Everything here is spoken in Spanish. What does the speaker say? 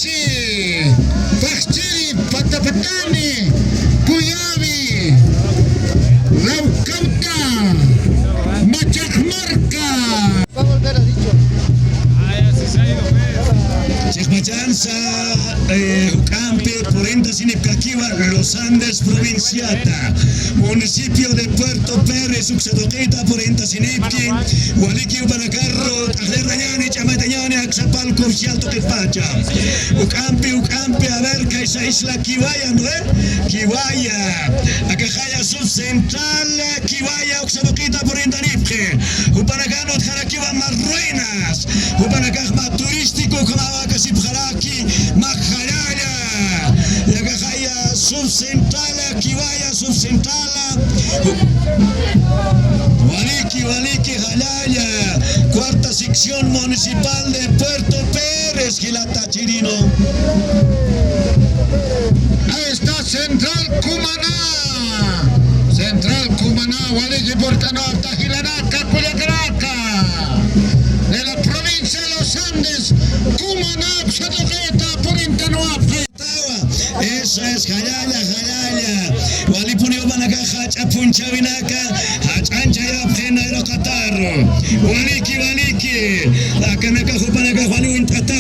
Tbilisi, Faxchiri, Patapatani, Cuyabi, Raucauta, Machacmarca. Va a volver, ha dicho. Chekmachanza, Ucampe, Porenta, Sinepcaquiva, Los Andes, Provinciata, municipio de Puerto Pérez, Uxadoqueta, Porenta, Sinepqui, Hualiqui, Ubanacarro, Tajlerrayani, Chamatayani, Axapal, Corcial, Toquepacha, Ucampe, a ver, que esa isla Kibaya, ¿no es? Kibaya, Acajaya Subcentral, Kibaya, Uxadoqueta, Porenta, Nipje, Upanacano, Jaraquiva, Marruenas, Upanacajma, turístico, como Sibjaraki, Majalaya, Yagajaya, Subcentala, Kibaya, Subcentala, Waliki, Jalaya, cuarta sección municipal de Puerto Pérez, Gilata Chirino. Ahí está Central Cumaná, Waliki, Portano, Tajilaraca, Culiacaraca, de la provincia de los Andes, Cumaná, Xatoqueta, Porintanoape. Eso es Jalaya, Walipuni Banakaja, Chapuncha Vinaka, Hachancha Yapena, Catarro, Waliki, Akanaka Jupanaka, Juan Tatao.